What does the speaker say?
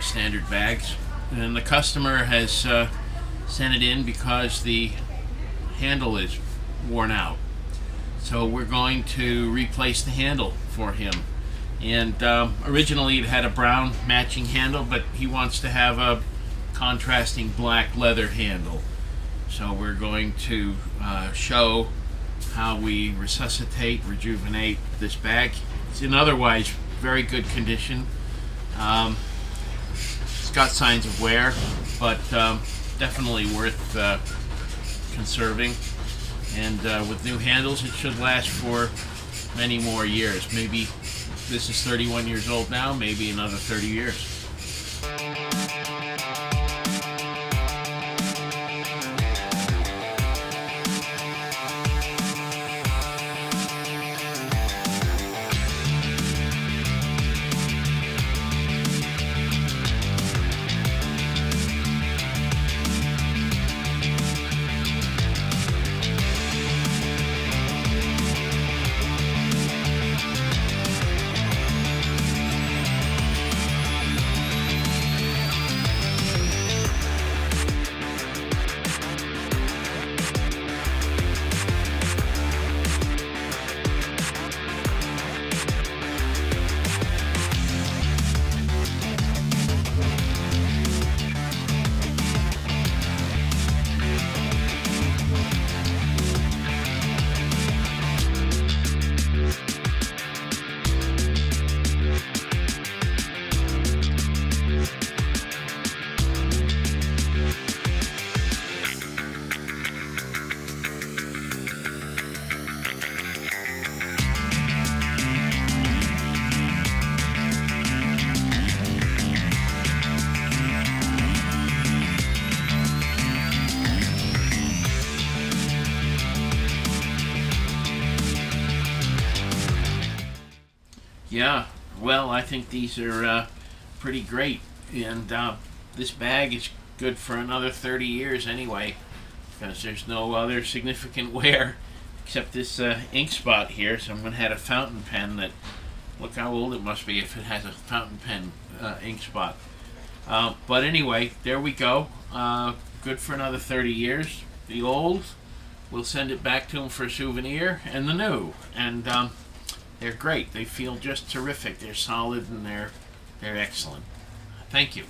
our standard bags. And the customer has sent it in because the handle is worn out. So we're going to replace the handle for him. And originally it had a brown matching handle, but he wants to have a contrasting black leather handle. So we're going to show how we rejuvenate this bag. It's in otherwise very good condition. It's got signs of wear, but definitely worth conserving. And with new handles, it should last for many more years. Maybe this is 31 years old now, maybe another 30 years. Yeah, well, I think these are pretty great, and this bag is good for another 30 years anyway, because there's no other significant wear except this ink spot here. Someone had a fountain pen that, look how old it must be if it has a fountain pen ink spot. But anyway, there we go. Good for another 30 years. The old, we'll send it back to them for a souvenir, and the new. And they're great. They feel just terrific. They're solid and they're excellent. Thank you.